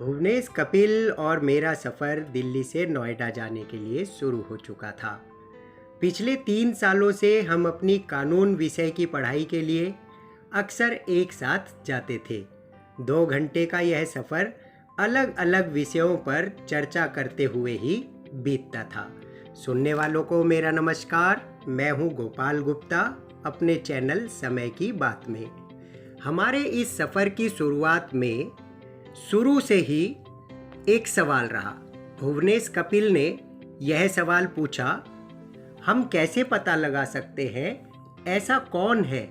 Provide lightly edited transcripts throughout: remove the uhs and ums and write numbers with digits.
भुवनेश, कपिल और मेरा सफ़र दिल्ली से नोएडा जाने के लिए शुरू हो चुका था। पिछले 3 सालों से हम अपनी कानून विषय की पढ़ाई के लिए अक्सर एक साथ जाते थे। 2 घंटे का यह सफ़र अलग अलग विषयों पर चर्चा करते हुए ही बीतता था। सुनने वालों को मेरा नमस्कार। मैं हूं गोपाल गुप्ता, अपने चैनल समय की बात में। हमारे इस सफ़र की शुरुआत में शुरू से ही एक सवाल रहा। भुवनेश कपिल ने यह सवाल पूछा, हम कैसे पता लगा सकते हैं ऐसा कौन है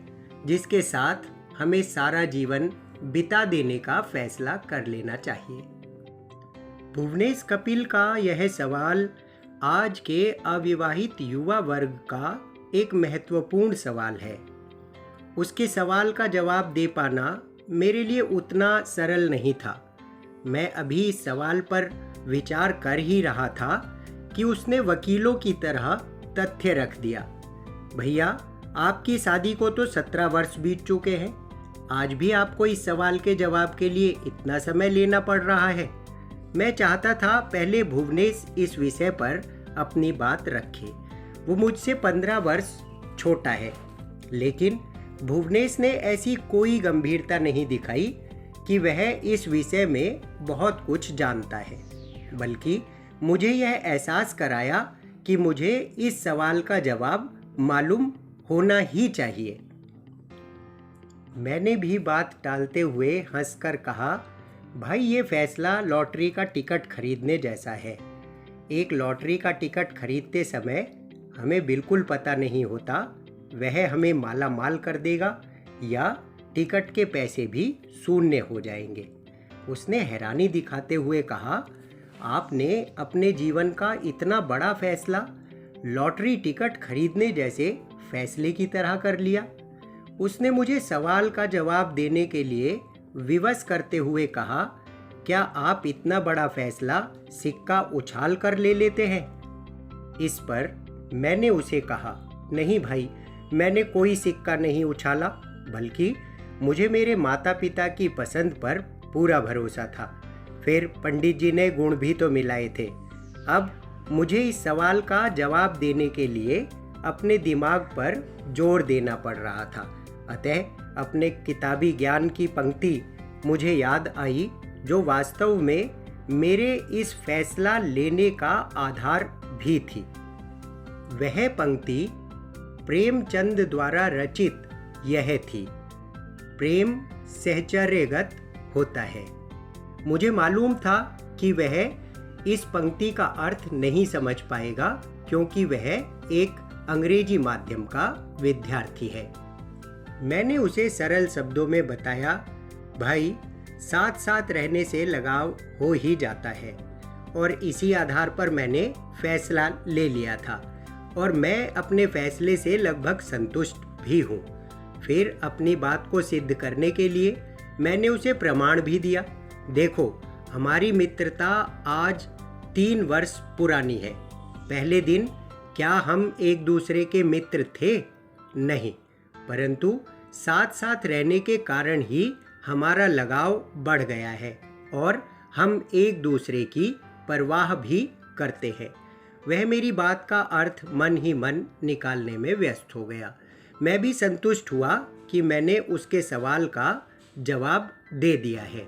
जिसके साथ हमें सारा जीवन बिता देने का फैसला कर लेना चाहिए। भुवनेश कपिल का यह सवाल आज के अविवाहित युवा वर्ग का एक महत्वपूर्ण सवाल है। उसके सवाल का जवाब दे पाना मेरे लिए उतना सरल नहीं था। मैं अभी इस सवाल पर विचार कर ही रहा था कि उसने वकीलों की तरह तथ्य रख दिया। भैया, आपकी शादी को तो 17 वर्ष बीत चुके हैं, आज भी आपको इस सवाल के जवाब के लिए इतना समय लेना पड़ रहा है। मैं चाहता था पहले भुवनेश इस विषय पर अपनी बात रखे। वो मुझसे 15 वर्ष छोटा है, लेकिन भुवनेश ने ऐसी कोई गंभीरता नहीं दिखाई कि वह इस विषय में बहुत कुछ जानता है, बल्कि मुझे यह एहसास कराया कि मुझे इस सवाल का जवाब मालूम होना ही चाहिए। मैंने भी बात टालते हुए हंसकर कहा, भाई, ये फैसला लॉटरी का टिकट खरीदने जैसा है। एक लॉटरी का टिकट खरीदते समय हमें बिल्कुल पता नहीं होता वह हमें माला माल कर देगा या टिकट के पैसे भी शून्य हो जाएंगे। उसने हैरानी दिखाते हुए कहा, आपने अपने जीवन का इतना बड़ा फैसला लॉटरी टिकट खरीदने जैसे फैसले की तरह कर लिया। उसने मुझे सवाल का जवाब देने के लिए विवश करते हुए कहा, क्या आप इतना बड़ा फैसला सिक्का उछाल कर ले लेते हैं? इस पर मैंने उसे कहा, नहीं भाई, मैंने कोई सिक्का नहीं उछाला, बल्कि मुझे मेरे माता पिता की पसंद पर पूरा भरोसा था। फिर पंडित जी ने गुण भी तो मिलाए थे। अब मुझे इस सवाल का जवाब देने के लिए अपने दिमाग पर जोर देना पड़ रहा था। अतः अपने किताबी ज्ञान की पंक्ति मुझे याद आई, जो वास्तव में मेरे इस फैसला लेने का आधार भी थी। वह पंक्ति प्रेमचंद द्वारा रचित यह थी, प्रेम सहचर्यगत होता है। मुझे मालूम था कि वह इस पंक्ति का अर्थ नहीं समझ पाएगा, क्योंकि वह एक अंग्रेजी माध्यम का विद्यार्थी है। मैंने उसे सरल शब्दों में बताया, भाई, साथ साथ रहने से लगाव हो ही जाता है, और इसी आधार पर मैंने फैसला ले लिया था और मैं अपने फैसले से लगभग संतुष्ट भी हूँ। फिर अपनी बात को सिद्ध करने के लिए मैंने उसे प्रमाण भी दिया। देखो, हमारी मित्रता आज 3 वर्ष पुरानी है। पहले दिन क्या हम एक दूसरे के मित्र थे? नहीं, परंतु साथ साथ रहने के कारण ही हमारा लगाव बढ़ गया है और हम एक दूसरे की परवाह भी करते हैं। वह मेरी बात का अर्थ मन ही मन निकालने में व्यस्त हो गया। मैं भी संतुष्ट हुआ कि मैंने उसके सवाल का जवाब दे दिया है।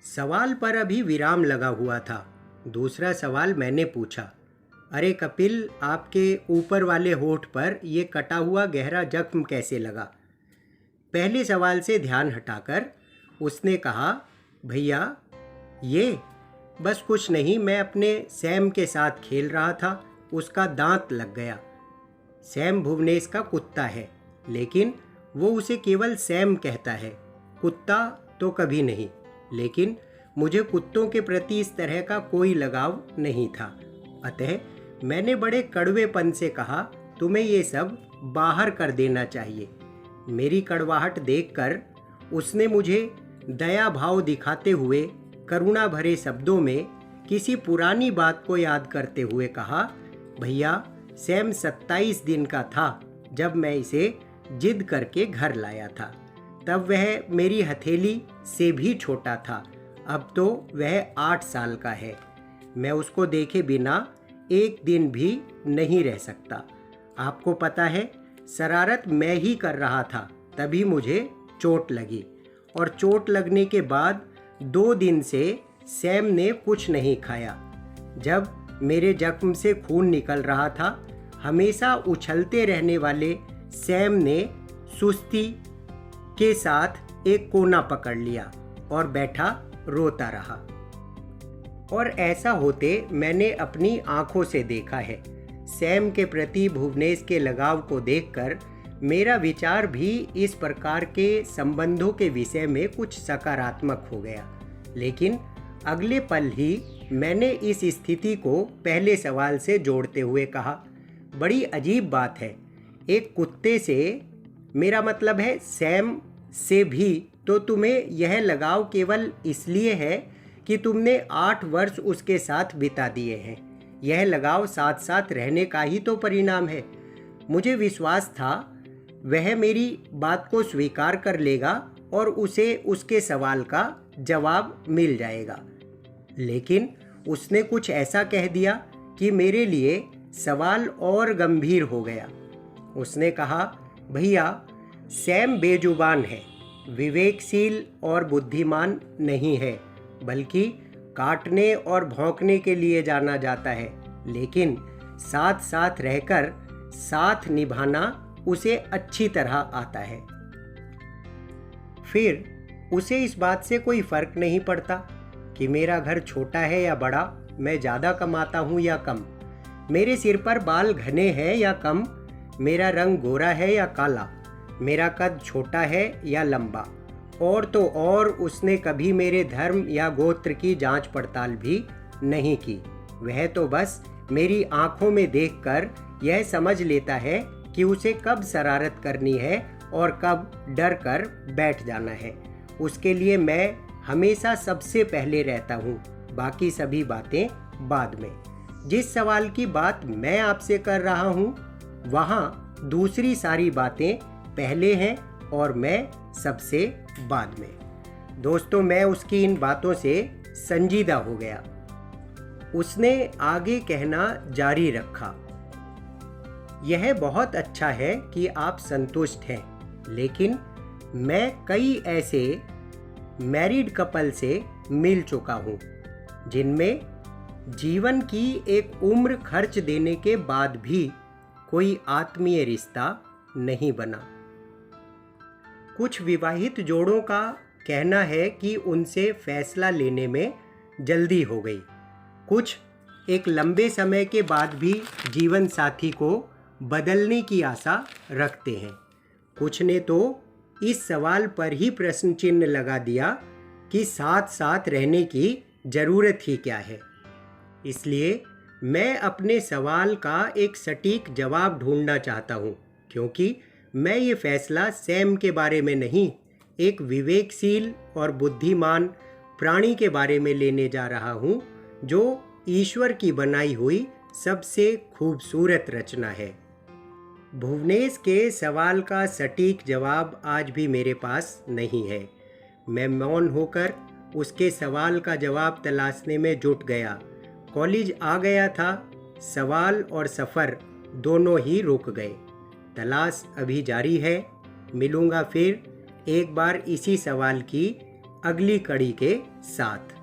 सवाल पर अभी विराम लगा हुआ था। दूसरा सवाल मैंने पूछा, अरे कपिल, आपके ऊपर वाले होठ पर यह कटा हुआ गहरा जख्म कैसे लगा? पहले सवाल से ध्यान हटाकर उसने कहा, भैया, ये बस कुछ नहीं, मैं अपने सैम के साथ खेल रहा था, उसका दांत लग गया। सैम भुवनेश का कुत्ता है, लेकिन वो उसे केवल सैम कहता है, कुत्ता तो कभी नहीं। लेकिन मुझे कुत्तों के प्रति इस तरह का कोई लगाव नहीं था। अतः मैंने बड़े कड़वेपन से कहा, तुम्हें ये सब बाहर कर देना चाहिए। मेरी कड़वाहट देखकर उसने मुझे दया भाव दिखाते हुए करुणा भरे शब्दों में किसी पुरानी बात को याद करते हुए कहा, भैया, सैम 27 दिन का था जब मैं इसे जिद करके घर लाया था। तब वह मेरी हथेली से भी छोटा था अब तो वह 8 साल का है। मैं उसको देखे बिना एक दिन भी नहीं रह सकता। आपको पता है, शरारत मैं ही कर रहा था, तभी मुझे चोट लगी और चोट लगने के बाद 2 दिन से सैम ने कुछ नहीं खाया। जब मेरे जख्म से खून निकल रहा था, हमेशा उछलते रहने वाले सैम ने सुस्ती के साथ एक कोना पकड़ लिया और बैठा रोता रहा। और ऐसा होते मैंने अपनी आंखों से देखा है। सैम के प्रति भुवनेश के लगाव को देखकर मेरा विचार भी इस प्रकार के संबंधों के विषय में कुछ सकारात्मक हो गया। लेकिन अगले पल ही मैंने इस स्थिति को पहले सवाल से जोड़ते हुए कहा, बड़ी अजीब बात है, एक कुत्ते से, मेरा मतलब है सैम से भी, तो तुम्हें यह लगाव केवल इसलिए है कि तुमने 8 वर्ष उसके साथ बिता दिए हैं। यह लगाव साथ साथ रहने का ही तो परिणाम है। मुझे विश्वास था वह मेरी बात को स्वीकार कर लेगा और उसे उसके सवाल का जवाब मिल जाएगा, लेकिन उसने कुछ ऐसा कह दिया कि मेरे लिए सवाल और गंभीर हो गया। उसने कहा, भैया, सैम बेजुबान है, विवेकशील और बुद्धिमान नहीं है, बल्कि काटने और भौंकने के लिए जाना जाता है, लेकिन साथ साथ रहकर साथ निभाना उसे अच्छी तरह आता है। फिर उसे इस बात से कोई फर्क नहीं पड़ता कि मेरा घर छोटा है या बड़ा, मैं ज़्यादा कमाता हूँ या कम, मेरे सिर पर बाल घने हैं या कम, मेरा रंग गोरा है या काला, मेरा कद छोटा है या लंबा। और तो और उसने कभी मेरे धर्म या गोत्र की जांच पड़ताल भी नहीं की। वह तो बस मेरी आंखों में देखकर यह समझ लेता है कि उसे कब शरारत करनी है और कब डर कर बैठ जाना है। उसके लिए मैं हमेशा सबसे पहले रहता हूँ, बाकी सभी बातें बाद में। जिस सवाल की बात मैं आपसे कर रहा हूँ, वहाँ दूसरी सारी बातें पहले हैं और मैं सबसे बाद में। दोस्तों, मैं उसकी इन बातों से संजीदा हो गया। उसने आगे कहना जारी रखा, यह बहुत अच्छा है कि आप संतुष्ट हैं, लेकिन मैं कई ऐसे मैरिड कपल से मिल चुका हूँ जिनमें जीवन की एक उम्र खर्च देने के बाद भी कोई आत्मीय रिश्ता नहीं बना। कुछ विवाहित जोड़ों का कहना है कि उनसे फैसला लेने में जल्दी हो गई। कुछ एक लंबे समय के बाद भी जीवन साथी को बदलने की आशा रखते हैं। कुछ ने तो इस सवाल पर ही प्रश्न चिन्ह लगा दिया कि साथ साथ रहने की ज़रूरत ही क्या है। इसलिए मैं अपने सवाल का एक सटीक जवाब ढूंढना चाहता हूँ, क्योंकि मैं ये फैसला सैम के बारे में नहीं, एक विवेकशील और बुद्धिमान प्राणी के बारे में लेने जा रहा हूँ, जो ईश्वर की बनाई हुई सबसे खूबसूरत रचना है। भुवनेश के सवाल का सटीक जवाब आज भी मेरे पास नहीं है। मैं मौन होकर उसके सवाल का जवाब तलाशने में जुट गया। कॉलेज आ गया था, सवाल और सफ़र दोनों ही रुक गए। तलाश अभी जारी है। मिलूंगा फिर एक बार इसी सवाल की अगली कड़ी के साथ।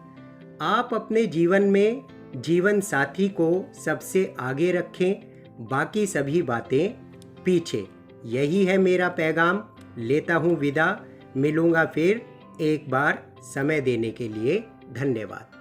आप अपने जीवन में जीवन साथी को सबसे आगे रखें, बाकी सभी बातें पीछे। यही है मेरा पैगाम। लेता हूँ विदा। मिलूंगा फिर एक बार। समय देने के लिए धन्यवाद।